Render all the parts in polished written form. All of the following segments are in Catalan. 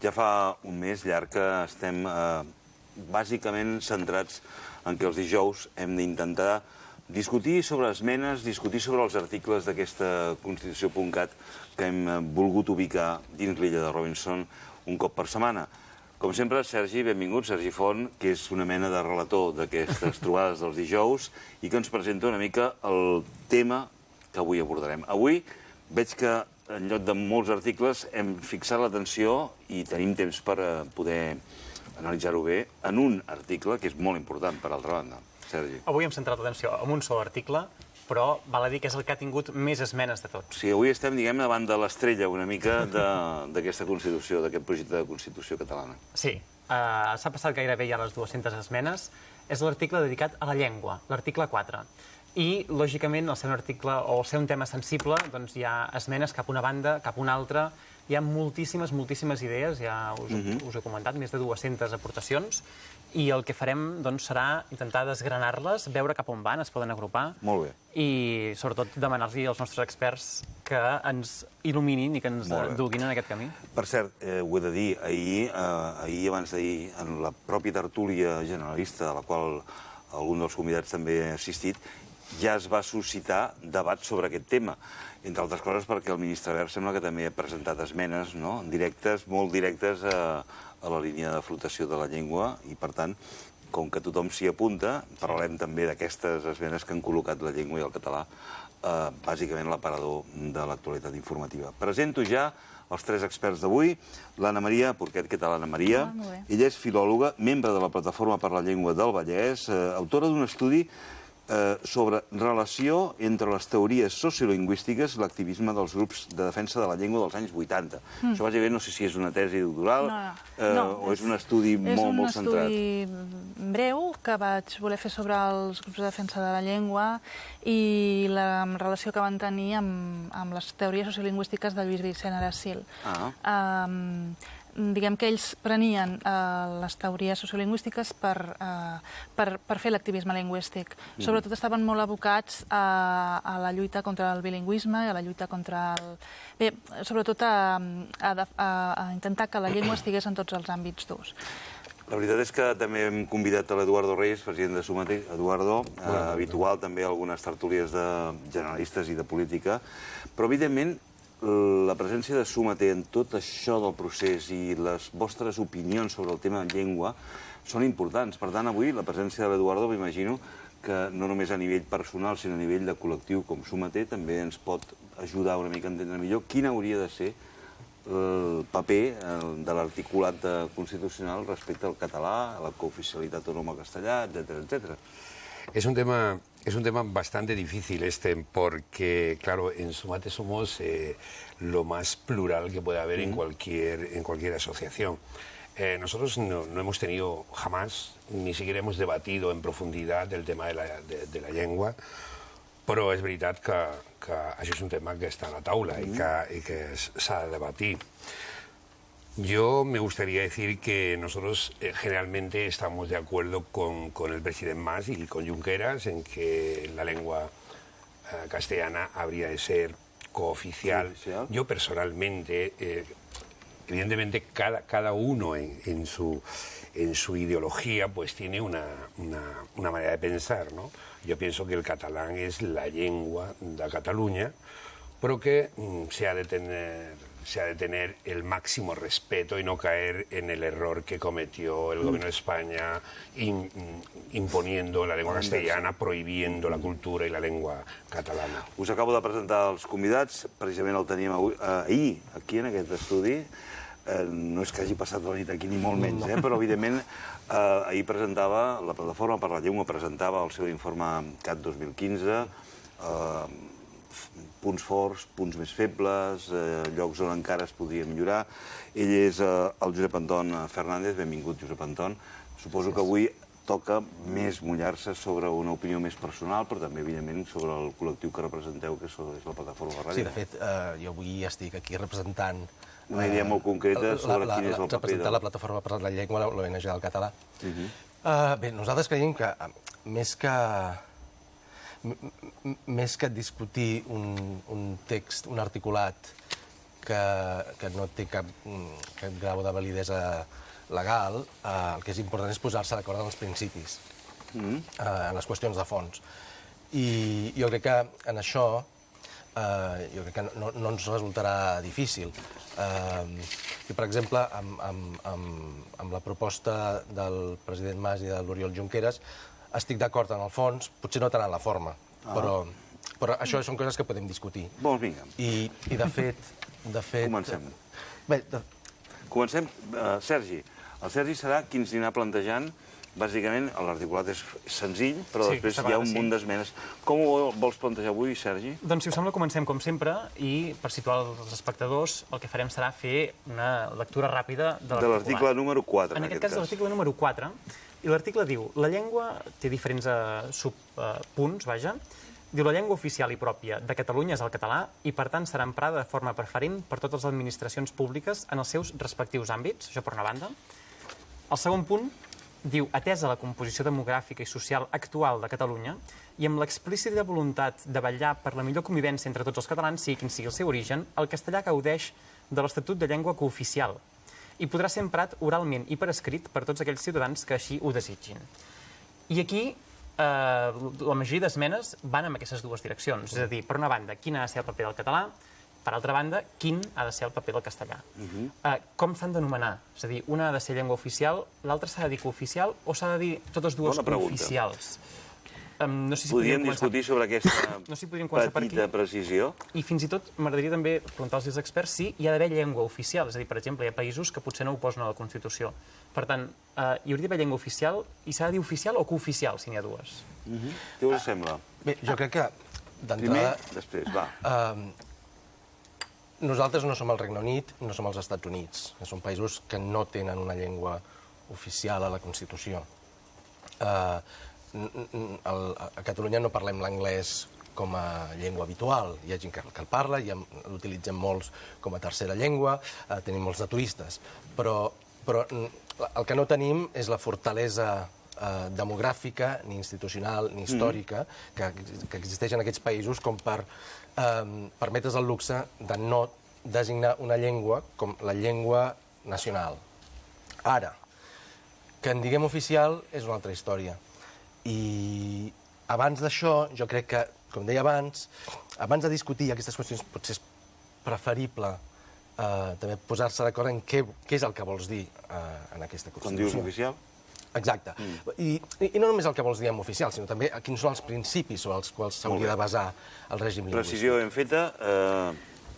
Ja fa un mes llarg que estem bàsicament centrats en que els dijous hem d'intentar discutir sobre esmenes, discutir sobre els articles d'aquesta Constitució.cat que hem volgut ubicar dins l'illa de Robinson un cop per setmana. Com sempre, Sergi, benvingut, Sergi Font, que és una mena de relator d'aquestes trobades dels dijous i que ens presenta una mica el tema que avui abordarem. Avui veig que en lloc de molts articles hem fixat l'atenció i tenim temps per poder analitzar-ho bé en un article que és molt important, per altra banda. Sergi. Avui hem centrat l'atenció en un sol article, però val a dir que és el que ha tingut més esmenes de tots. Sí, avui estem, diguem, davant de l'estrella una mica d'aquesta Constitució, d'aquest projecte de Constitució catalana. Sí, s'ha passat gairebé ja les 200 esmenes. És l'article dedicat a la llengua, l'article 4. I, lògicament, al ser un article o al ser un tema sensible, doncs hi ha esmenes cap a una banda, cap a una altra. Hi ha moltíssimes idees, ja us he comentat, més de 200 aportacions, i el que farem doncs, serà intentar desgranar-les, veure cap on van, es poden agrupar. Molt bé. I, sobretot, demanar-li als nostres experts que ens il·luminin i que ens duguin en aquest camí. Per cert, ho he de dir, ahir, abans d'ahir, en la pròpia tertúlia generalista, a la qual algun dels convidats també ha assistit, ja es va suscitar debat sobre aquest tema. Entre altres coses perquè el ministre Wert sembla que també ha presentat esmenes directes, molt directes a la línia de flotació de la llengua i, per tant, com que tothom s'hi apunta, parlarem també d'aquestes esmenes que han col·locat la llengua i el català, bàsicament l'aparador de l'actualitat informativa. Presento ja els tres experts d'avui. L'Anna Maria Porquet, què tal, Anna Maria? Ella és filòloga, membre de la Plataforma per la Llengua del Vallès, autora d'un estudi sobre relació entre les teories sociolingüístiques i l'activisme dels grups de defensa de la llengua dels anys 80. Això bàsicament no sé si és una tesi doctoral o és un estudi molt centrat. És un estudi breu que vaig voler fer sobre els grups de defensa de la llengua i la relació que van tenir amb les teories sociolingüístiques de Lluís Vicent Aracil. Diguem que ells prenien les teories sociolingüístiques per fer l'activisme lingüístic. Sobretot estaven molt abocats a la lluita contra el bilingüisme i a la lluita contra el... Bé, sobretot a intentar que la llengua estigués en tots els àmbits d'ús. La veritat és que també hem convidat a l'Eduardo Reyes, president de Sumate. Eduardo, habitual també a algunes tertúlies de generalistes i de política, però evidentment la presència de Sumate en tot això del procés i les vostres opinions sobre el tema de llengua són importants. Per tant, avui la presència de l'Eduardo, m'imagino que no només a nivell personal, sinó a nivell de col·lectiu com Sumate, també ens pot ajudar una mica a entendre millor quin hauria de ser el paper de l'articulat constitucional respecte al català, a la cooficialitat o no al castellà, etcétera. Es un tema bastante difícil porque, claro, en Sumate somos lo más plural que puede haber en cualquier asociación. Nosotros no hemos tenido jamás, ni siquiera hemos debatido en profundidad el tema de la llengua, però és veritat que això és un tema que està a la taula i que s'ha de debatir. Yo me gustaría decir que nosotros generalmente estamos de acuerdo con el presidente Mas y con Junqueras en que la lengua castellana habría de ser cooficial. Yo personalmente, evidentemente cada uno en su ideología pues tiene una manera de pensar, ¿no? Yo pienso que el catalán es la lengua de Cataluña, pero que se ha de tener el máximo respeto y no caer en el error que cometió el gobierno de España imponiendo la lengua castellana, prohibiendo la cultura i la lengua catalana. Us acabo de presentar els convidats, precisament el teníem ahir, aquí en aquest estudi. No és que hagi passat la nit aquí, ni molt menys, però evidentment ahir presentava, la Plataforma per la Llengua presentava el seu informe CAT 2015, punts forts, punts més febles, llocs on encara es podria millorar. Ell és el Josep Anton Fernández. Benvingut, Josep Anton. Suposo que avui toca més mullar-se sobre una opinió més personal, però també, evidentment, sobre el col·lectiu que representeu, que és la Plataforma per la Llengua. Sí, de fet, jo avui estic aquí representant... Una idea molt concreta sobre quin és el paper representant la Plataforma per la Llengua, l'ONG del català. Bé, nosaltres creiem que més que discutir un text, un articulat que no té cap grau de validesa legal, el que és important és posar-se d'acord en els principis, en les qüestions de fons. I jo crec que en això no ens resultarà difícil. I, per exemple, amb la proposta del president Mas i de l'Oriol Junqueras estic d'acord en el fons, potser no tant en la forma, però això són coses que podem discutir. Doncs vinga. I de fet... Comencem. Bé, Comencem. Sergi. El Sergi serà qui ens anirà plantejant. Bàsicament, l'articulat és senzill, però Sí, després aquesta hi ha vegada un sí. munt d'esmenes. Com ho vols plantejar avui, Sergi? Doncs, si us sembla, comencem com sempre i, per situar els espectadors, el que farem serà fer una lectura ràpida de De l'article número 4, en aquest cas, de l'article número 4. I l'article diu, la llengua té diferents subpunts, vaja. Diu, la llengua oficial i pròpia de Catalunya és el català i, per tant, serà emprada de forma preferent per totes les administracions públiques en els seus respectius àmbits, això per una banda. El segon punt diu, atesa la composició demogràfica i social actual de Catalunya i amb l'explícita voluntat de vetllar per la millor convivència entre tots els catalans, sigui quin sigui el seu origen, el castellà gaudeix de l'Estatut de Llengua Cooficial i podrà ser emprat oralment i per escrit per tots aquells ciutadans que així ho desitgin. I aquí la majoria d'esmenes van en aquestes dues direccions, és a dir, per una banda, quin ha de ser el paper del català, per altra banda, quin ha de ser el paper del castellà. Com s'han d'anomenar? És a dir, una ha de ser llengua oficial, l'altra s'ha de dir cooficial o s'ha de dir totes dues Bona pregunta. cooficials? No sé si Podríem discutir sobre aquesta No sé si podríem començar per aquí. petita precisió. I fins i tot m'agradaria també preguntar als experts si hi ha d'haver llengua oficial. És a dir, per exemple, hi ha països que potser no ho posen a la Constitució. Per tant, hi hauria d'haver llengua oficial i s'ha de dir oficial o cooficial, si n'hi ha dues. Què us sembla? bé, jo crec que Primer, d'entrada... després, va. Nosaltres no som el Regne Unit, no som els Estats Units, que són països que no tenen una llengua oficial a la Constitució. A Catalunya no parlem l'anglès com a llengua habitual. Hi ha gent que el parla, l'utilitzem molts com a tercera llengua, tenim molts de turistes. Però el que no tenim és la fortalesa demogràfica, ni institucional, ni històrica, que existeix en aquests països com per permetre's el luxe de no designar una llengua com la llengua nacional. Ara, que en diguem oficial és una altra història. I abans d'això, jo crec que, com deia abans de discutir aquestes qüestions, potser és preferible també posar-se d'acord en què és el que vols dir en aquesta Constitució. Quan dius oficial? Exacte. I no només el que vols dir en oficial, sinó també quins són els principis sobre els quals s'hauria de basar el règim lingüístic. Precisió ben feta.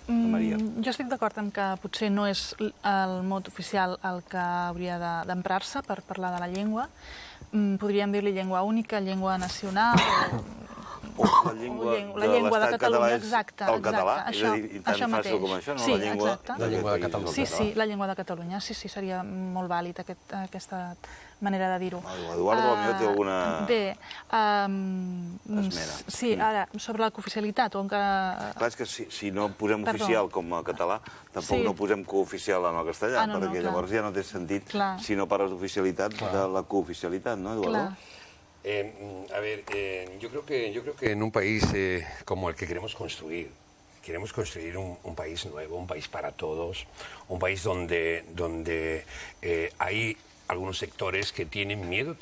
Maria. Jo estic d'acord en que potser no és el mot oficial el que hauria d'emprar-se per parlar de la llengua. Podríem dir-li llengua única, llengua nacional... La llengua de Catalunya, és exacte. el català? Això, És a dir, tan fàcil com això, no? Sí, La llengua exacte. La llengua de Catalunya. Sí, la llengua de Catalunya. Sí, seria molt vàlid aquesta manera de dir-ho. Eduardo, potser té alguna... Bé, esmena. sí, ara, sobre la cooficialitat, on que... Clar, és que si no posem Perdó. oficial com a català, tampoc Sí. no posem cooficial en el castellà, Ah, no, perquè clar. llavors ja no té sentit, Clar. si no parles d'oficialitat, de la cooficialitat, no, Eduardo? Clar. A ver, yo creo que en un país como el que queremos construir un país nuevo, un país para todos, un país donde hay algunos sectores que tienen miedo.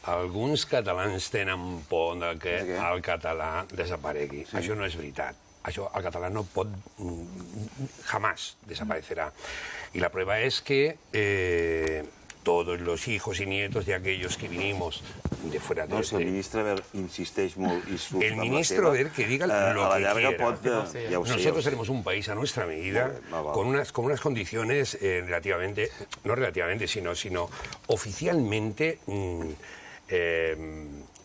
Alguns catalans tenen por que el català desaparegui. Sí. Això no és veritat. El català no pot... jamás desaparecerá. Y la prueba es que todos los hijos y nietos de aquellos que vinimos de fuera de... No, si el ministre insisteix molt i surt El amb la ministro, seva, a ver, que diga lo a la que llarga quiera. pot... Ja ho sé, Nosotros seremos un país a nuestra medida, con unas condiciones relativamente, no relativamente, sino oficialmente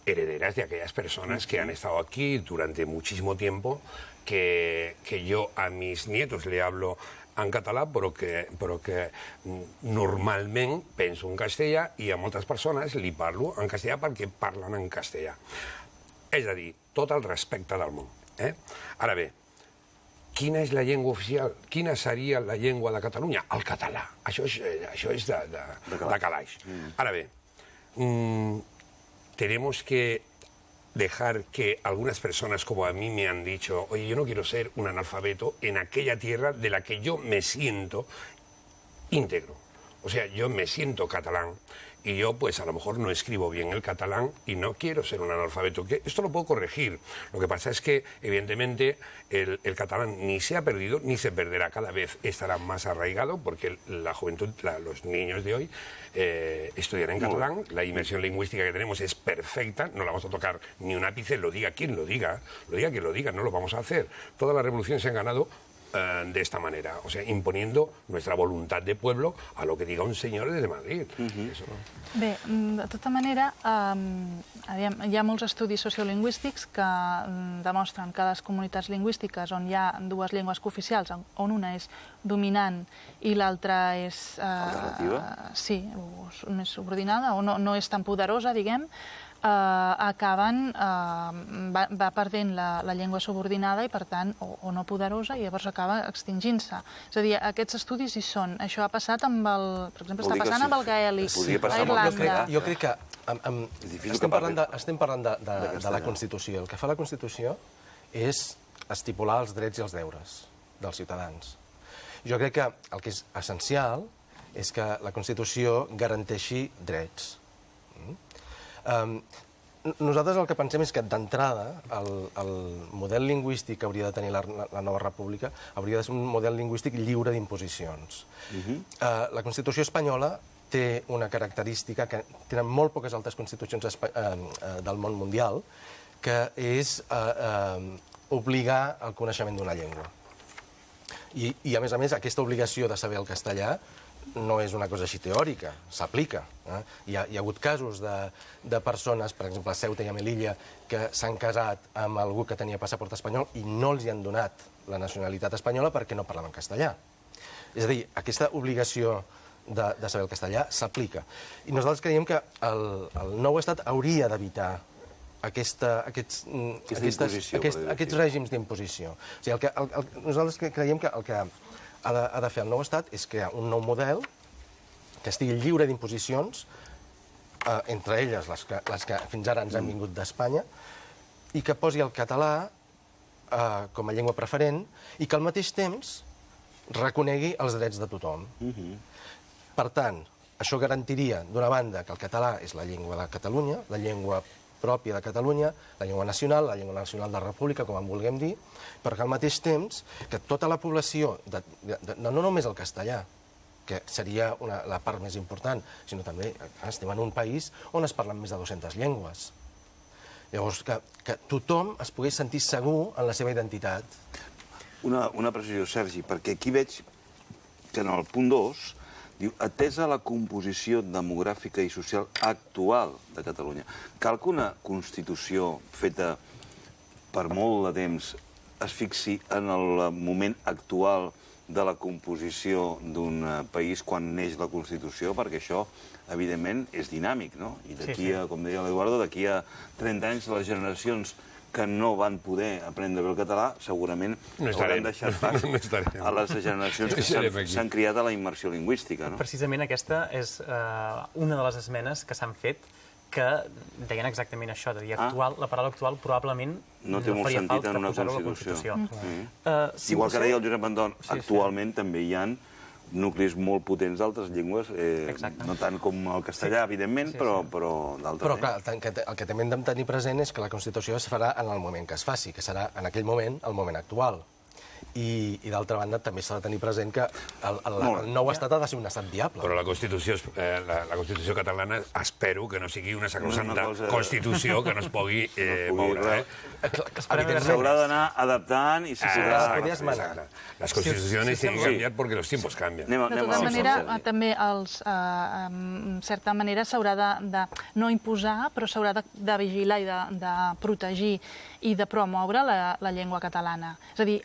herederas de aquellas personas que han estado aquí durante muchísimo tiempo, que yo a mis nietos le hablo en català, però que normalment penso en castellà i a moltes persones li parlo en castellà perquè parlen en castellà. És a dir, tot el respecte del món. Ara bé, quina és la llengua oficial? Quina seria la llengua de Catalunya? El català. Això és de calaix. Ara bé, tenemos que dejar que algunas personas, como a mí me han dicho, oye, yo no quiero ser un analfabeto en aquella tierra de la que yo me siento íntegro. O sea, yo me siento catalán y yo, pues, a lo mejor no escribo bien el catalán y no quiero ser un analfabeto. Esto lo puedo corregir. Lo que pasa es que, evidentemente, el catalán ni se ha perdido ni se perderá. Cada vez estará más arraigado porque la juventud, los niños de hoy, estudiarán en catalán. La inmersión lingüística que tenemos es perfecta. No la vamos a tocar ni un ápice, lo diga quien lo diga quien lo diga, no lo vamos a hacer. Todas las revoluciones se han ganado de esta manera, o sea, imponiendo nuestra voluntad de pueblo a lo que diga un senyor desde Madrid. Eso no. Bé, de tota manera, hi ha molts estudis sociolingüístics que demostren que les comunitats lingüístiques on hi ha dues llengües cooficials, on una és dominant i l'altra és... Alternativa? Sí, més subordinada, o no és tan poderosa, diguem, acaben, va perdent la llengua subordinada i, per tant, o no poderosa, i llavors acaba extingint-se. És a dir, aquests estudis hi són. Això ha passat amb el... Per exemple, està passant amb el gaèlic a Irlanda. Jo crec que estem parlant de la Constitució. El que fa la Constitució és estipular els drets i els deures dels ciutadans. Jo crec que el que és essencial és que la Constitució garanteixi drets. Nosaltres el que pensem és que, d'entrada, el model lingüístic que hauria de tenir la nova república hauria de ser un model lingüístic lliure d'imposicions. La Constitució espanyola té una característica que tenen molt poques altres constitucions del món mundial, que és obligar al coneixement d'una llengua. I, a més, aquesta obligació de saber el castellà no és una cosa així teòrica, s'aplica. Hi ha hagut casos de persones, per exemple, a Ceuta i a Melilla, que s'han casat amb algú que tenia passaport espanyol i no els hi han donat la nacionalitat espanyola perquè no parlaven castellà. És a dir, aquesta obligació de saber el castellà s'aplica. I nosaltres creiem que el nou estat hauria d'evitar aquests règims d'imposició. O sigui, nosaltres creiem que el que ha de fer el nou estat és crear un nou model que estigui lliure d'imposicions, entre elles les que fins ara ens han vingut d'Espanya, i que posi el català com a llengua preferent i que al mateix temps reconegui els drets de tothom. Per tant, això garantiria, d'una banda, que el català és la llengua de Catalunya, la llengua pròpia de Catalunya, la llengua nacional de la república, com en vulguem dir, però que al mateix temps que tota la població, no només el castellà, que seria la part més important, sinó també estem en un país on es parlen més de 200 llengües. Llavors, que tothom es pogués sentir segur en la seva identitat. Una precisió, Sergi, perquè aquí veig que en el punt 2 diu, atesa la composició demogràfica i social actual de Catalunya, cal que una Constitució feta per molt de temps es fixi en el moment actual de la composició d'un país quan neix la Constitució, perquè això, evidentment, és dinàmic, no? I d'aquí a, com deia l'Eduardo, d'aquí a 30 anys les generacions que no van poder aprendre bé el català, segurament hauran deixat pas a les generacions que s'han criat a la immersió lingüística. Precisament aquesta és una de les esmenes que s'han fet que deien exactament això, de dir la paraula actual probablement no faria falta posar-ho a la Constitució. Igual que deia el Josep Anton, actualment també hi ha nuclis molt potents d'altres llengües, no tant com el castellà, evidentment, però d'altres. Però, clar, el que també hem de tenir present és que la Constitució es farà en el moment que es faci, que serà en aquell moment, el moment actual. I d'altra banda, també s'ha de tenir present que el nou estat ha de ser un estat viable. Però la Constitució catalana espero que no sigui una sacrosanta Constitució que no es pugui moure. S'haurà d'anar adaptant i s'hi podrà esmenar. Las constituciones tienen que cambiar porque los tiempos cambian. De tota manera, també, en certa manera, s'haurà de no imposar, però s'haurà de vigilar i de protegir i de promoure la llengua catalana. És a dir,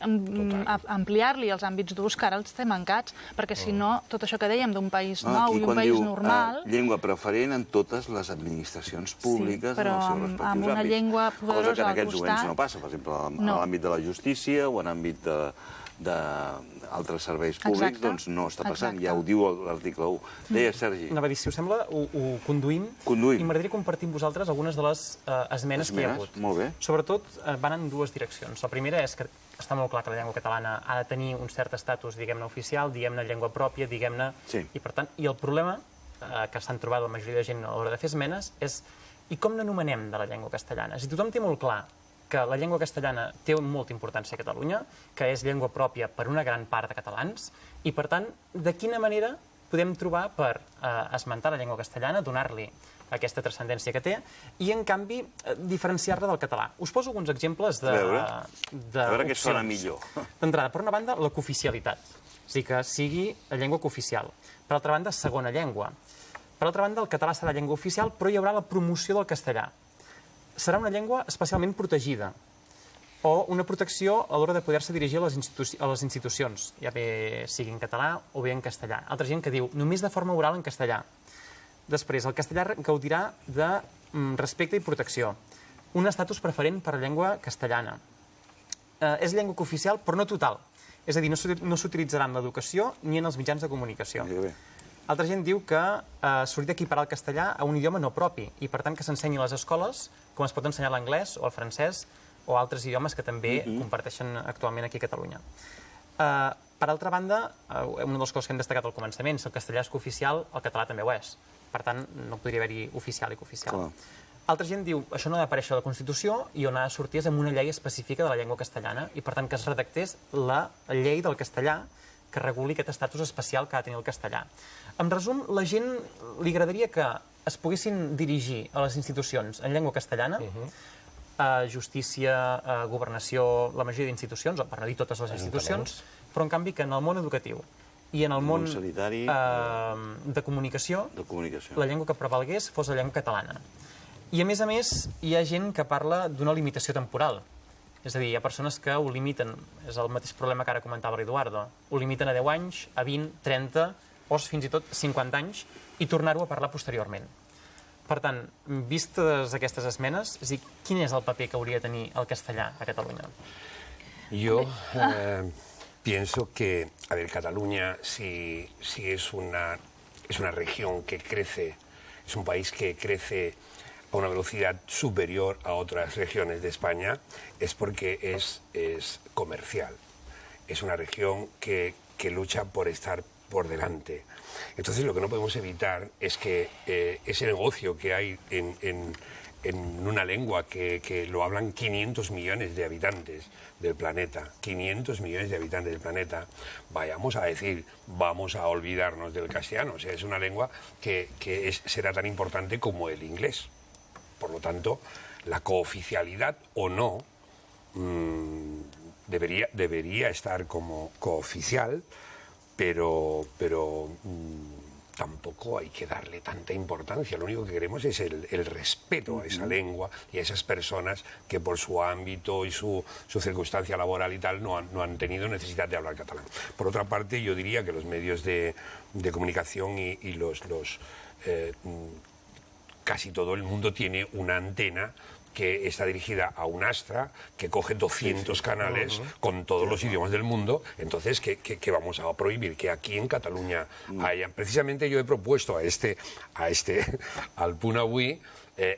ampliar-li els àmbits d'ús, que ara els té mancats, perquè si no, tot això que dèiem d'un país nou i un país normal... Llengua preferent en totes les administracions públiques en els seus respectius àmbits. Amb una llengua poderosa al costat... Cosa que en aquests moments no passa, per exemple, en l'àmbit de la justícia o en l'àmbit d'altres serveis públics, Exacte. doncs no està passant. Exacte. Ja ho diu l'article 1. Deia, Sergi. Anava a dir, si us sembla, ho conduïm. Conduïm. I m'agradaria compartir amb vosaltres algunes de les esmenes que hi ha Esmenes? hagut. Molt bé. Sobretot van en dues direccions. La primera és que està molt clar que la llengua catalana ha de tenir un cert estatus, diguem-ne, oficial, diguem-ne, llengua pròpia, diguem-ne... Sí. I, per tant, el problema que s'han trobat la majoria de gent a l'hora de fer esmenes és i com n'anomenem de la llengua castellana? Si tothom té molt clar que la llengua castellana té molta importància a Catalunya, que és llengua pròpia per una gran part de catalans, i, per tant, de quina manera podem trobar per esmentar la llengua castellana, donar-li aquesta transcendència que té, i, en canvi, diferenciar-la del català. Us poso alguns exemples A veure què sona d'opcions. millor. D'entrada, per una banda, la cooficialitat, és a dir, que sigui la llengua cooficial. Per altra banda, segona llengua. Per altra banda, el català serà llengua oficial, però hi haurà la promoció del castellà. Serà una llengua especialment protegida, o una protecció a l'hora de poder-se dirigir a les institucions, ja bé sigui en català o bé en castellà. Altra gent que diu només de forma oral en castellà. Després, el castellà gaudirà de respecte i protecció. Un estatus preferent per a la llengua castellana. És llengua cooficial, però no total. És a dir, no s'utilitzarà en l'educació ni en els mitjans de comunicació. Mira bé. Altra gent diu que s'hauria d'equiparar el castellà a un idioma no propi i, per tant, que s'ensenyi a les escoles com es pot ensenyar l'anglès o el francès o altres idiomes que també comparteixen actualment aquí a Catalunya. Per altra banda, una de les coses que hem destacat al començament, si el castellà és cooficial, el català també ho és. Per tant, no podria haver-hi oficial i cooficial. Clar. Altra gent diu això no ha d'aparèixer a la Constitució i on ha de sortir és amb una llei específica de la llengua castellana i, per tant, que es redactés la llei del castellà que reguli aquest estatus especial que ha de tenir el castellà. En resum, la gent li agradaria que es poguessin dirigir a les institucions en llengua castellana, justícia, governació, la majoria d'institucions, o per no dir totes les institucions, però en canvi que en el món educatiu i en el món sanitari, de comunicació, de comunicació. la llengua que prevalgués fos la llengua catalana. I, a més, hi ha gent que parla d'una limitació temporal. És a dir, hi ha persones que ho limiten, és el mateix problema que ara comentava l'Eduardo, ho limiten a 10 anys, a 20, 30, o fins i tot 50 anys, i tornar-ho a parlar posteriorment. Per tant, vistes aquestes esmenes, és a dir, quin és el paper que hauria de tenir el castellà a Catalunya? Yo pienso que, a ver, Cataluña, si es una región que crece, es un país que crece a una velocidad superior a otras regiones de España, es porque es comercial. Es una región que lucha por estar por delante. Entonces, lo que no podemos evitar es que ese negocio que hay en una lengua que lo hablan 500 millones de habitantes del planeta, 500 millones de habitantes del planeta, vayamos a decir, vamos a olvidarnos del castellano. O sea, es una lengua que será tan importante como el inglés. Por lo tanto, la cooficialidad o no debería estar como cooficial, pero tampoco hay que darle tanta importancia. Lo único que queremos es el respeto a esa lengua y a esas personas que por su ámbito y su circunstancia laboral y tal no han tenido necesidad de hablar catalán. Por otra parte, yo diría que los medios de comunicación y casi todo el mundo tiene una antena que está dirigida a un Astra, que coge 200 canales con todos los idiomas del mundo. Entonces, ¿qué vamos a prohibir? Que aquí en Cataluña haya... Precisamente yo he propuesto al Punt Avui,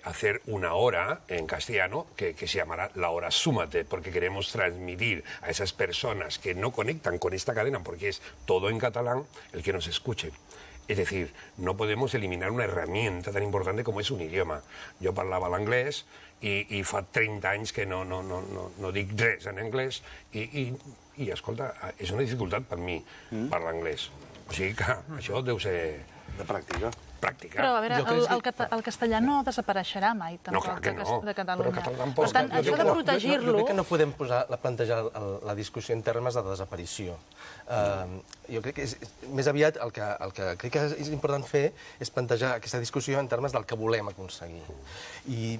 hacer una hora en castellano que se llamará la hora Súmate, porque queremos transmitir a esas personas que no conectan con esta cadena, porque es todo en catalán, el que nos escuche. Es decir, no podemos eliminar una herramienta tan importante como es un idioma. Jo parlava l'anglès i fa 30 anys que no dic res en anglès i escolta, és una dificultat per mi parlar anglès. O sigui que això deu ser... De pràctica. Pràctica. Però, a veure, el castellà no desapareixerà mai, tampoc, de Catalunya. Però el català tampoc. Per tant, això de protegir-lo... Jo crec que no podem plantejar la discussió en termes de desaparició. Jo crec que més aviat el que crec que és important fer és plantejar aquesta discussió en termes del que volem aconseguir. I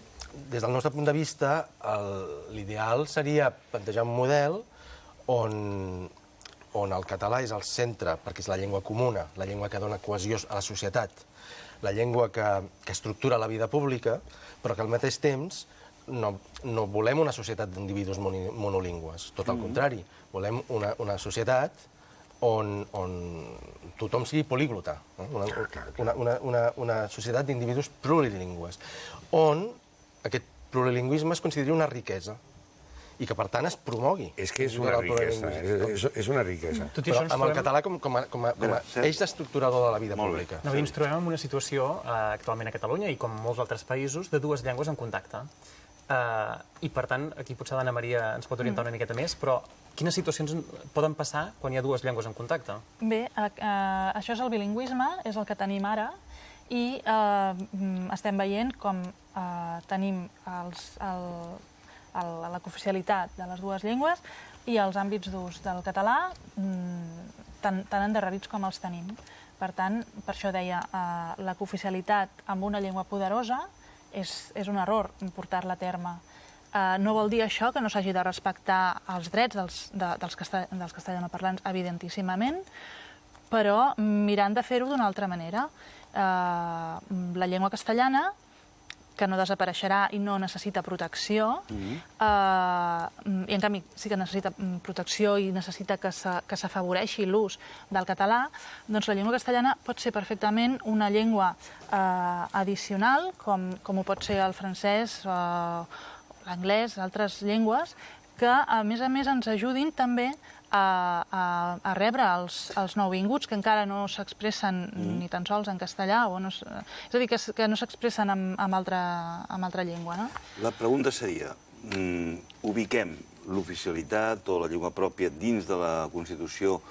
des del nostre punt de vista, l'ideal seria plantejar un model on el català és el centre, perquè és la llengua comuna, la llengua que dona cohesió a la societat, la llengua que estructura la vida pública, però que al mateix temps no volem una societat d'individus monolingües, tot al contrari, volem una societat on tothom sigui políglota, una societat d'individus plurilingües, on aquest plurilingüisme es consideri una riquesa i que, per tant, es promogui. És que és una riquesa, és una riquesa. Però amb el català com a eix estructurador de la vida pública. No, ens trobem en una situació, actualment a Catalunya, i com molts altres països, de dues llengües en contacte. I, per tant, aquí potser l'Anna Maria ens pot orientar una miqueta més, però quines situacions poden passar quan hi ha dues llengües en contacte? Bé, això és el bilingüisme, és el que tenim ara, i estem veient com tenim la cooficialitat de les dues llengües i els àmbits d'ús del català tan endarrerits com els tenim. Per tant, per això deia, la cooficialitat amb una llengua poderosa és un error portar-la a terme. No vol dir això que no s'hagi de respectar els drets dels castellanoparlants, evidentíssimament, però mirant de fer-ho d'una altra manera. La llengua castellana, que no desapareixerà i no necessita protecció, i en canvi sí que necessita protecció i necessita que s'afavoreixi l'ús del català, doncs la llengua castellana pot ser perfectament una llengua addicional, com ho pot ser el francès, l'anglès, altres llengües, que a més ens ajudin també a rebre els nouvinguts que encara no s'expressen ni tan sols en castellà, és a dir, que no s'expressen en altra llengua. No? La pregunta seria, ubiquem l'oficialitat o la llengua pròpia dins de la Constitució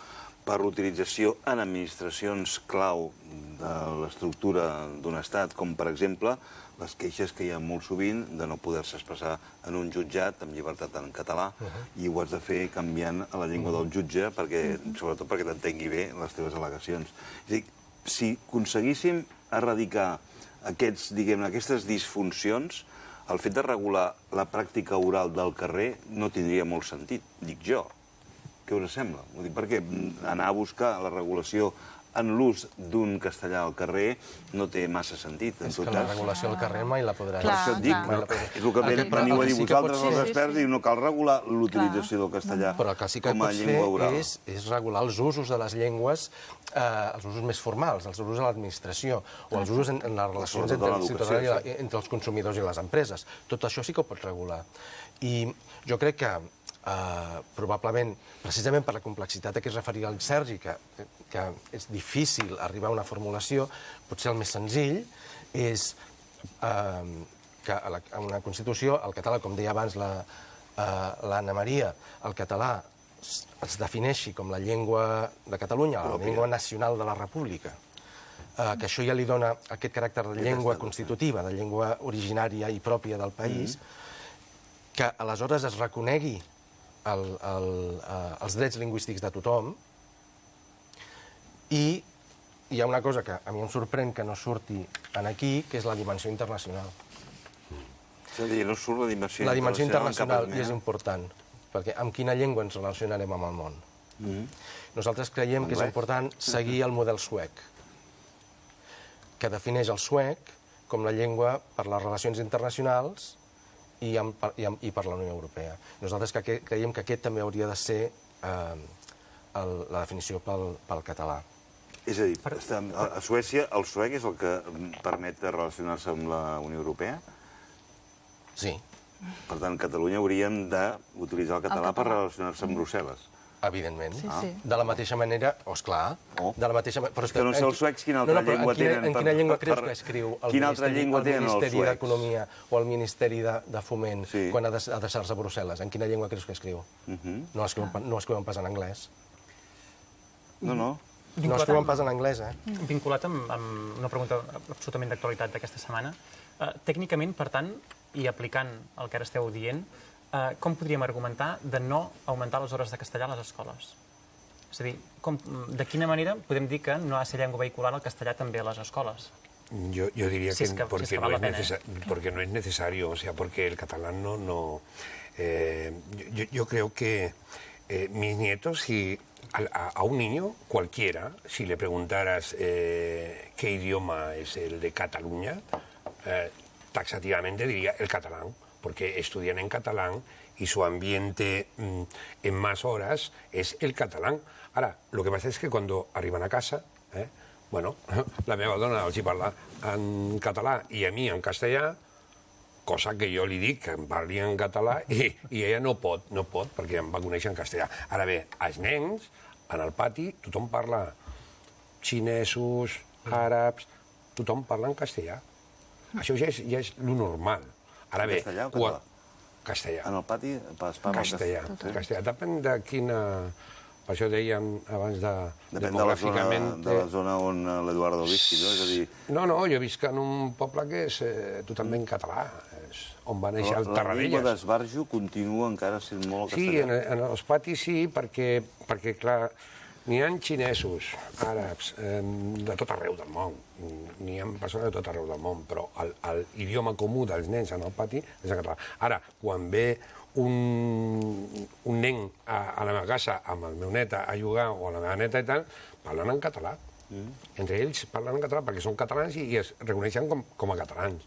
per l'utilització en administracions clau de l'estructura d'un estat, com per exemple les queixes que hi ha molt sovint de no poder-se expressar en un jutjat amb llibertat en català, i ho has de fer canviant a la llengua del jutge, sobretot perquè t'entengui bé les teves al·legacions. És a dir, si aconseguíssim erradicar aquestes disfuncions, el fet de regular la pràctica oral del carrer no tindria molt sentit, dic jo. Què us sembla? Ho dic perquè anar a buscar la regulació en l'ús d'un castellà al carrer no té massa sentit. És que la regulació al carrer mai la podrà... Per això et dic, és el que veniu a dir vosaltres, els experts, i no cal regular l'utilització del castellà com a llengua oral. Però el que sí que pots fer és regular els usos de les llengües, els usos més formals, els usos a l'administració, o els usos en les relacions entre el ciutadà i entre els consumidors i les empreses. Tot això sí que ho pots regular. I jo crec que probablement, precisament per la complexitat a què es referia el Sergi, que és difícil arribar a una formulació, potser el més senzill és que en una Constitució el català, com deia abans l'Anna Maria, el català es defineixi com la llengua de Catalunya, la llengua nacional de la República, que això ja li dona aquest caràcter de llengua constitutiva, de llengua originària i pròpia del país, que aleshores es reconegui els drets lingüístics de tothom, i hi ha una cosa que a mi em sorprèn que no surti aquí, que és la dimensió internacional. És a dir, no surt la dimensió internacional. La dimensió internacional, i és important, perquè amb quina llengua ens relacionarem amb el món. Nosaltres creiem que és important seguir el model suec, que defineix el suec com la llengua per les relacions internacionals i per la Unió Europea. Nosaltres creiem que aquest també hauria de ser la definició pel català. És a dir, a Suècia el suec és el que permet relacionar-se amb la Unió Europea? Sí. Per tant, a Catalunya hauríem d'utilitzar el català per relacionar-se amb Brussel·les. Evidentment. De la mateixa manera, esclar, de la mateixa manera... És que no sé els suecs quina altra llengua tenen. En quina llengua creus que escriu el Ministeri d'Economia o el Ministeri de Foment quan ha de deixar-se a Brussel·les? En quina llengua creus que escriu? No escriuen pas en anglès. No escriuen pas en anglès, Vinculat amb una pregunta absolutament d'actualitat d'aquesta setmana, tècnicament, per tant, i aplicant el que ara esteu dient, com podríem argumentar de no augmentar les hores de castellà a les escoles? És a dir, de quina manera podem dir que no ha de ser llengua vehicular el castellà també a les escoles? Yo diría que porque no es necesario, o sea, porque el catalán no... Yo creo que mis nietos, si a un niño cualquiera, si le preguntaras qué idioma es el de Cataluña, taxativamente diría el catalán, porque estudian en catalán y su ambiente en más horas es el catalán. Ara, el que passa és que quan arriben a casa, bueno, la meva dona els hi parla en català i a mi en castellà, cosa que jo li dic que em parli en català i ella no pot, perquè em va conèixer en castellà. Ara bé, els nens, en el pati, tothom parla xinesos, àrabs, tothom parla en castellà. Això ja és lo normal. Ara bé, castellà o català? Castellà. En el pati es parla Castellà. Depèn de quina... Per això dèiem abans Depèn de la zona on l'Eduardo visqui, no? És a dir... No, jo visc en un poble que és totalment català, on va néixer el La llengua Tarradellas. d'esbarjo continua encara sent molt Sí, castellà. en els patis sí, perquè clar, n'hi ha xinesos, àrabs, de tot arreu del món. N'hi ha persones de tot arreu del món, però l'idioma comú dels nens en el pati és el català. Ara, quan ve un nen a la meva casa amb el meu net a jugar o a la meva neta i tal, parlen en català. Entre ells parlen en català perquè són catalans i es reconeixen com a catalans.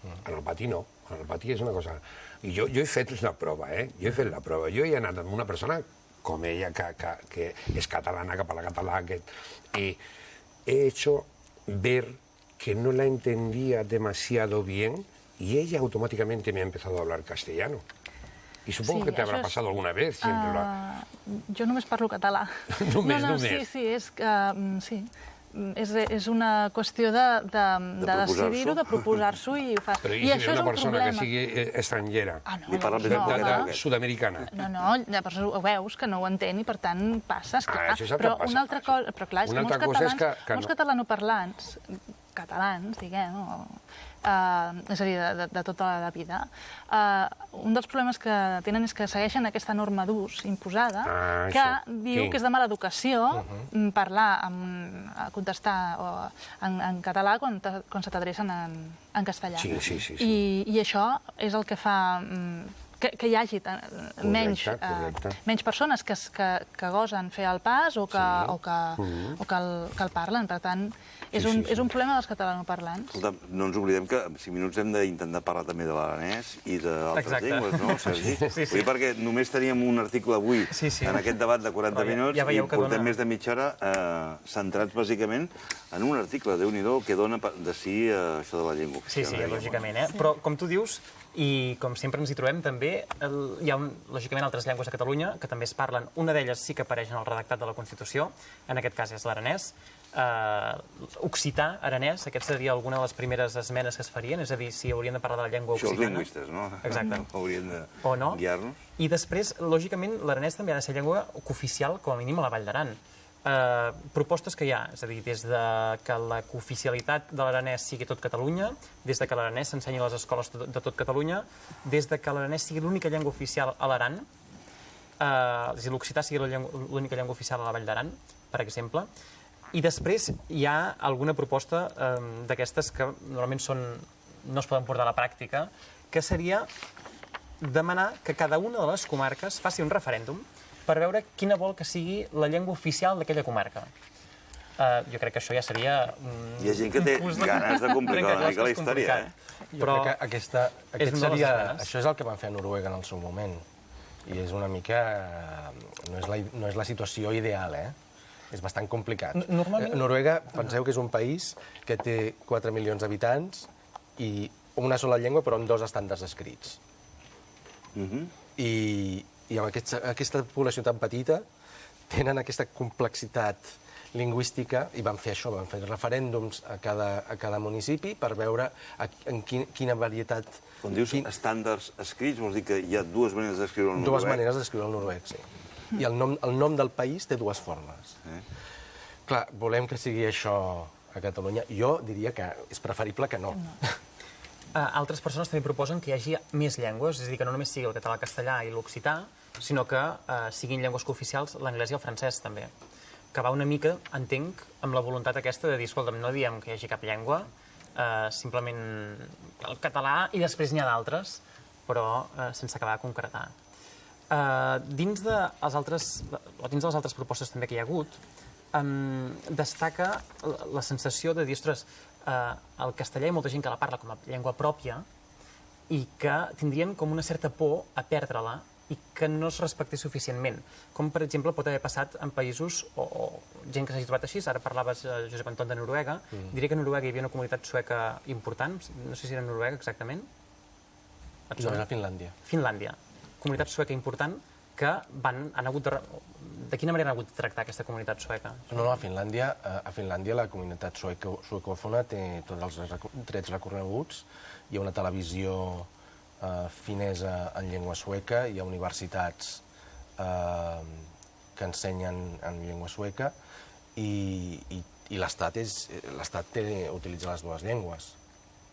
En el pati no. En el pati és una cosa... I jo he fet la prova, Jo he fet la prova. Jo he anat amb una persona com ella, que és catalana, que parla català, y he hecho ver que no la entendía demasiado bien y ella automáticamente me ha empezado a hablar castellano. Y supongo que te habrá pasado alguna vez. Jo només parlo català. Només. Sí, és una qüestió de decidir-ho, de proposar-s'ho i ho fa. Però I si això és una és un persona que problema. sigui estrangera, Li parla més en poc sud-americana. No, llavors ho veus, que no ho entén i per tant passa, esclar. això és el que passa. Una altra cosa, però clar, és Una que altra cosa és que molts no. catalanoparlants, catalans, diguem, és a dir, de tota la vida, un dels problemes que tenen és que segueixen aquesta norma d'ús imposada que això. diu que és de mala educació parlar, contestar en català quan se t'adrecen en castellà. Sí. I això és el que fa que hi hagi menys persones que gosen fer el pas o que el parlen. Per tant, és un problema dels catalanoparlants. Escolta, no ens oblidem que en 5 minuts hem d'intentar parlar també de l'aranès i d'altres llengües, no, Sergi? Sí. Vull dir, perquè només teníem un article avui en aquest debat de 40 minuts i portem més de mitja hora centrats bàsicament en un article, Déu-n'hi-do, que dona de si això de la llengua Sí, oficial. lògicament, Però, com tu dius, i com sempre ens hi trobem, també hi ha, lògicament, altres llengües a Catalunya que també es parlen. Una d'elles sí que apareix en el redactat de la Constitució, en aquest cas és l'aranès. Occità, aranès, aquesta seria alguna de les primeres esmenes que es farien, és a dir, si haurien de parlar de la llengua occitana. Això els lingüistes, no? Exacte. Haurien de o no. guiar-nos. I després, lògicament, l'aranès també ha de ser llengua cooficial, com a mínim, a la Vall d'Aran. Propostes que hi ha, és a dir, des de que la cooficialitat de l'aranès sigui tot Catalunya, des de que l'aranès s'ensenyi a les escoles de tot Catalunya, des de que l'aranès sigui l'única llengua oficial a l'Aran, és a dir, l'occità sigui l'única llengua oficial a la Vall d'Aran, per exemple. I després hi ha alguna proposta d'aquestes que normalment no es poden portar a la pràctica, que seria demanar que cada una de les comarques faci un referèndum per veure quina vol que sigui la llengua oficial d'aquella comarca. Jo crec que això ja seria... Hi ha gent que té ganes de complicar una mica la història, Jo crec que això és el que van fer a Noruega en el seu moment. I és una mica... No és la situació ideal, És bastant complicat. Noruega, penseu que és un país que té 4 milions d'habitants i una sola llengua, però amb 2 estàndards escrits. I amb aquesta població tan petita tenen aquesta complexitat lingüística i van fer això, van fer referèndums a cada municipi per veure en quina varietat... Quan dius estàndards escrits, vols dir que hi ha 2 maneres d'escriure el noruec? 2 maneres d'escriure el noruec, sí. I el nom del país té 2 formes. Clar, volem que sigui això a Catalunya. Jo diria que és preferible que no. Altres persones també proposen que hi hagi més llengües, és a dir, que no només sigui el català, el castellà i l'occità, sinó que siguin llengües cooficials l'anglès i el francès, també. Que va una mica, entenc, amb la voluntat aquesta de dir, escolta'm, no diem que hi hagi cap llengua, simplement el català i després n'hi ha d'altres, però sense acabar de concretar. Dins de les altres propostes també que hi ha hagut, destaca la sensació de dir, ostres, el castellà hi ha molta gent que la parla com a llengua pròpia i que tindrien com una certa por a perdre-la i que no es respectés suficientment. Com, per exemple, pot haver passat en països o gent que s'hagi trobat així. Ara parlaves, Josep Anton, de Noruega. Diré que a Noruega hi havia una comunitat sueca important. No sé si era Noruega, exactament. No, era Finlàndia. Finlàndia. Comunitat sueca important que han hagut de... De quina manera han hagut de tractar aquesta comunitat sueca? No, a Finlàndia la comunitat suecòfona té tots els drets reconeguts. Hi ha una televisió finesa en llengua sueca, hi ha universitats que ensenyen en llengua sueca i l'Estat utilitza les dues llengües.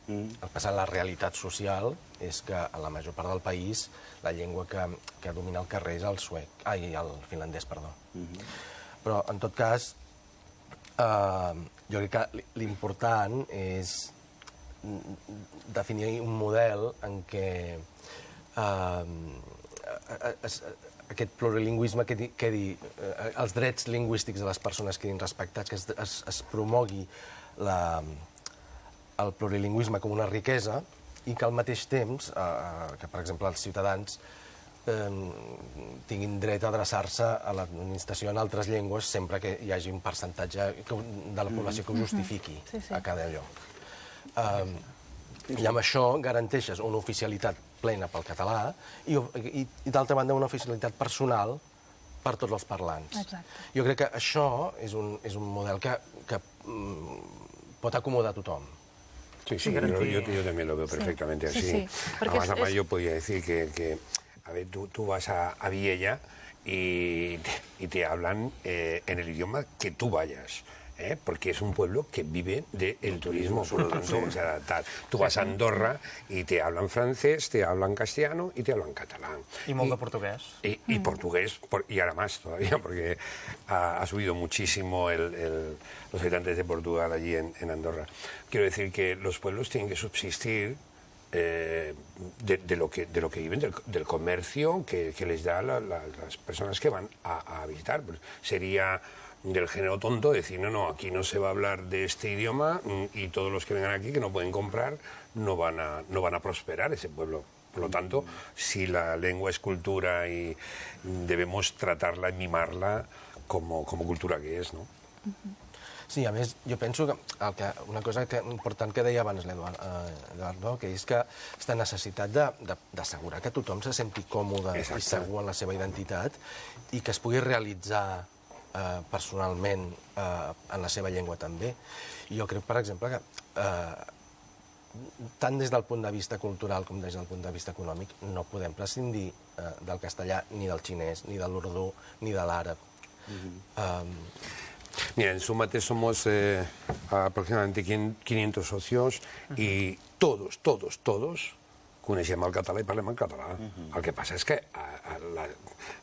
El que passa, la realitat social és que a la major part del país la llengua que domina el carrer és el finlandès, perdó. Però, en tot cas, jo crec que l'important és definir un model en què aquest plurilingüisme els drets lingüístics de les persones quedin respectats, que es promogui el plurilingüisme com una riquesa i que al mateix temps, que per exemple els ciutadans tinguin dret a adreçar-se a l'administració en altres llengües sempre que hi hagi un percentatge de la població que ho justifiqui a cada lloc. I amb això garanteixes una oficialitat plena pel català i d'altra banda, una oficialitat personal per tots els parlants. Exacte. Jo crec que això és un model que pot acomodar tothom. Sí, yo también lo veo perfectamente así. Sí, Además, yo podría decir que a ver, tú vas a Viella y te hablan en el idioma que tú vayas. Porque es un pueblo que vive del turismo, por lo tanto, o sea, tú vas a Andorra y te hablan francés, te hablan castellano y te hablan catalán. Y molt de portugués. Y portugués, y ahora más todavía, porque ha subido muchísimo los habitantes de Portugal allí en Andorra. Quiero decir que los pueblos tienen que subsistir de lo que viven, del comercio que les da las personas que van a visitar. Pues sería del género tonto decir, no, aquí no se va a hablar de este idioma y todos los que vengan aquí que no pueden comprar no van a prosperar ese pueblo. Por lo tanto, si la lengua es cultura y debemos tratarla y mimarla como cultura que és, no? Sí, a més, jo penso que una cosa important que deia abans l'Eduardo, que és que aquesta necessitat d'assegurar que tothom se senti còmode i segur en la seva identitat i que es pugui realitzar personalment en la seva llengua també. Jo crec, per exemple, que tant des del punt de vista cultural com des del punt de vista econòmic no podem prescindir del castellà, ni del xinès, ni de l'urdú, ni de l'àrab. Mira, en Súmate somos aproximadamente 500 socios y todos coneixem el català i parlem el català. El que passa és que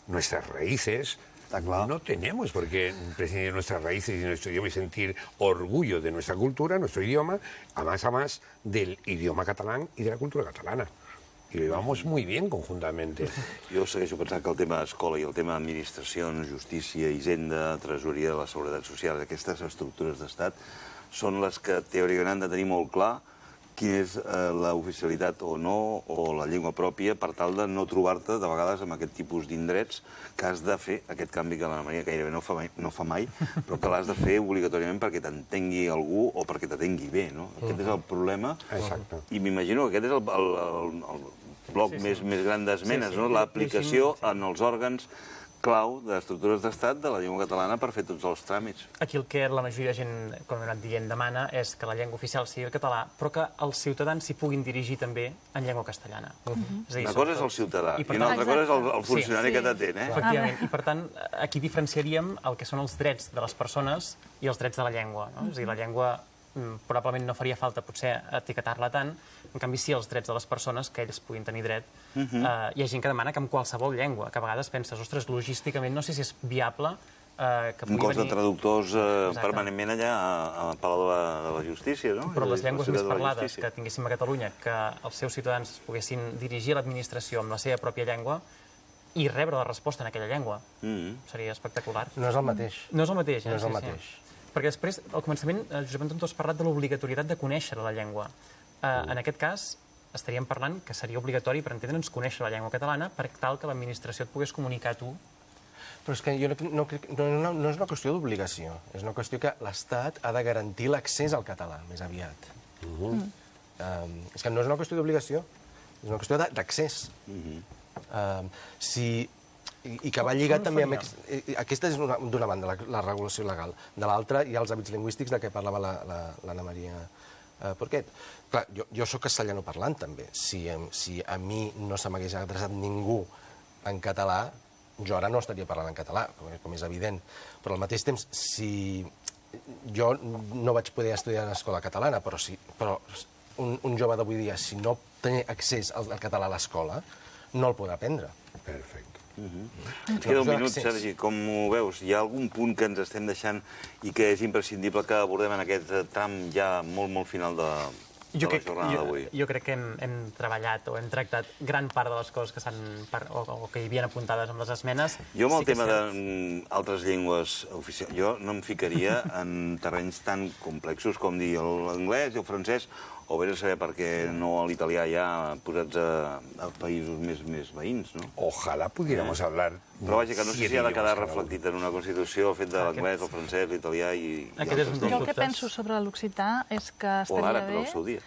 nuestras raíces no tenemos por qué prescindir de nuestras raíces y de nuestro idioma y sentir orgullo de nuestra cultura, nuestro idioma, a más del idioma catalán y de la cultura catalana. I ho llevamos muy bien conjuntamente. Jo segueixo pensant que el tema escola i el tema administracions, justícia, hisenda, tresoreria de la seguretat social, aquestes estructures d'estat, són les que teòricament han de tenir molt clar quina és l'oficialitat o no, o la llengua pròpia, per tal de no trobar-te de vegades amb aquest tipus d'indrets que has de fer aquest canvi que l'Anna Maria gairebé no fa mai, però que l'has de fer obligatòriament perquè t'entengui algú o perquè t'atengui bé, no? Aquest és el problema. Exacte. I m'imagino que aquest és el bloc més gran d'esmenes, no? L'aplicació en els òrgans clau d'estructures d'estat de la llengua catalana per fer tots els tràmits. Aquí el que la majoria de gent, com hem anat dient, demana és que la llengua oficial sigui el català, però que els ciutadans s'hi puguin dirigir també en llengua castellana. Una cosa és el ciutadà i una altra cosa és el funcionari que t'atén, eh? Efectivament, i per tant, aquí diferenciaríem el que són els drets de les persones i els drets de la llengua. És a dir, la llengua probablement no faria falta potser etiquetar-la tant, en canvi sí els drets de les persones, que ells puguin tenir dret. Hi ha gent que demana que en qualsevol llengua, que a vegades penses, ostres, logísticament no sé si és viable que pugui venir... Un cos de traductors permanentment allà a Palau de la Justícia, no? Però les llengües més parlades que tinguéssim a Catalunya, que els seus ciutadans poguessin dirigir l'administració amb la seva pròpia llengua i rebre la resposta en aquella llengua. Seria espectacular. No és el mateix. No és el mateix, No és el mateix. Perquè després, al començament, Josep Anton, tu has parlat de l'obligatorietat de conèixer la llengua. En aquest cas, estaríem parlant que seria obligatori, per entendre'ns, conèixer la llengua catalana per tal que l'administració et pogués comunicar a tu. Però és que jo no és una qüestió d'obligació, és una qüestió que l'Estat ha de garantir l'accés al català, més aviat. És que no és una qüestió d'obligació, és una qüestió d'accés. I que va lligat també amb... Aquesta és d'una banda, la regulació legal. De l'altra, hi ha els hàbits lingüístics de què parlava l'Anna Maria Porquet. Clar, jo sóc castellanoparlant, també. Si a mi no se m'hagués adreçat ningú en català, jo ara no estaria parlant en català, com és evident. Però al mateix temps, si jo no vaig poder estudiar a l'escola catalana, però un jove d'avui dia, si no té accés al català a l'escola, no el podrà aprendre. Perfecte. Ens queda un minut, Sergi. Com ho veus? Hi ha algun punt que ens estem deixant i que és imprescindible que abordem en aquest tram ja molt final de la jornada d'avui? Jo crec que hem treballat o hem tractat gran part de les coses que o que hi havien apuntades amb les esmenes. Jo amb el tema d'altres llengües oficials, jo no em ficaria en terrenys tan complexos com dir l'anglès i el francès, o vés a saber per què no l'italià ja posats a països més veïns, no? Ojalá pudiéramos hablar. Però vaja, que no sé si ha de quedar reflectit en una Constitució el fet de l'anglès, el francès, l'italià i... Jo el que penso sobre l'occità és que estaria bé... O l'àrab, al seu dia.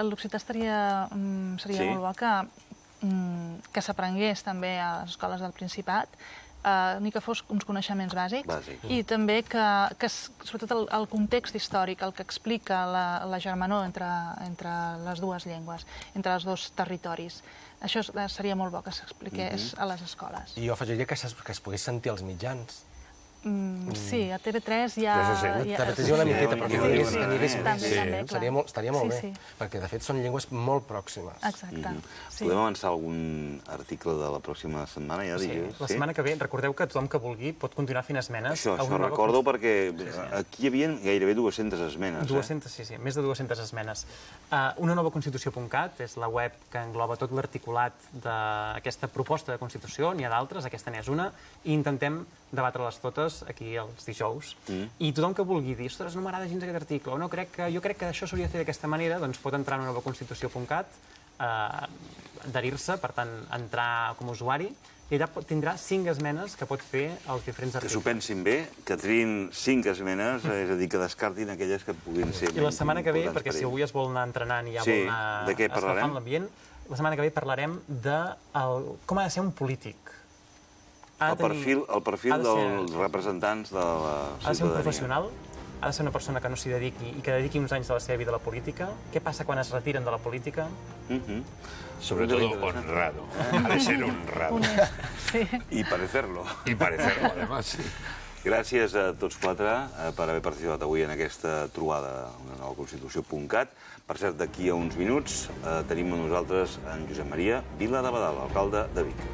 L'occità seria molt bo que s'aprengués també a les escoles del Principat, ni que fos uns coneixements bàsics, i també que sobretot el context històric, el que explica la germanor entre les dues llengües, entre els dos territoris. Això seria molt bo que s'expliqués a les escoles. I jo afegiria que es pogués sentir als mitjans. Sí, a TV3 ja... TV3 una miqueta, perquè anirés també, estaria molt bé, perquè de fet són llengües molt pròximes. Exacte. Podem avançar algun article de la pròxima setmana, ja dijous? La setmana que ve, recordeu que tothom que vulgui pot continuar fent esmenes. Això recordo perquè aquí hi havia gairebé 200 esmenes. 200, sí, més de 200 esmenes. Una nova Constitució.cat és la web que engloba tot l'articulat d'aquesta proposta de Constitució, n'hi ha d'altres, aquesta n'és una, i intentem debatre-les totes aquí els dijous. I tothom que vulgui dir, ostres, no m'agrada gens aquest article, o jo crec que això s'hauria de fer d'aquesta manera, doncs pot entrar en una nova Constitució.cat, adherir-se, per tant, entrar com a usuari, i allà tindrà 5 esmenes que pot fer als diferents articles. Que s'ho pensin bé, que triïn 5 esmenes, és a dir, que descartin aquelles que puguin ser... I la setmana que ve, perquè si avui es vol anar entrenant i ja vol anar escalfant l'ambient, la setmana que ve parlarem de com ha de ser un polític. El perfil dels representants de la ciutadania. Ha de ser un professional, ha de ser una persona que no s'hi dediqui i que dediqui uns anys de la seva vida a la política. Què passa quan es retiren de la política? Sobre todo honrado. Ha de ser honrado. Y parecerlo. Y parecerlo, además, sí. Gràcies a tots 4 per haver participat avui en aquesta trobada, una nova Constitució.cat. Per cert, d'aquí a uns minuts tenim a nosaltres en Josep Maria Vila d'Abadal, alcalde de Vic.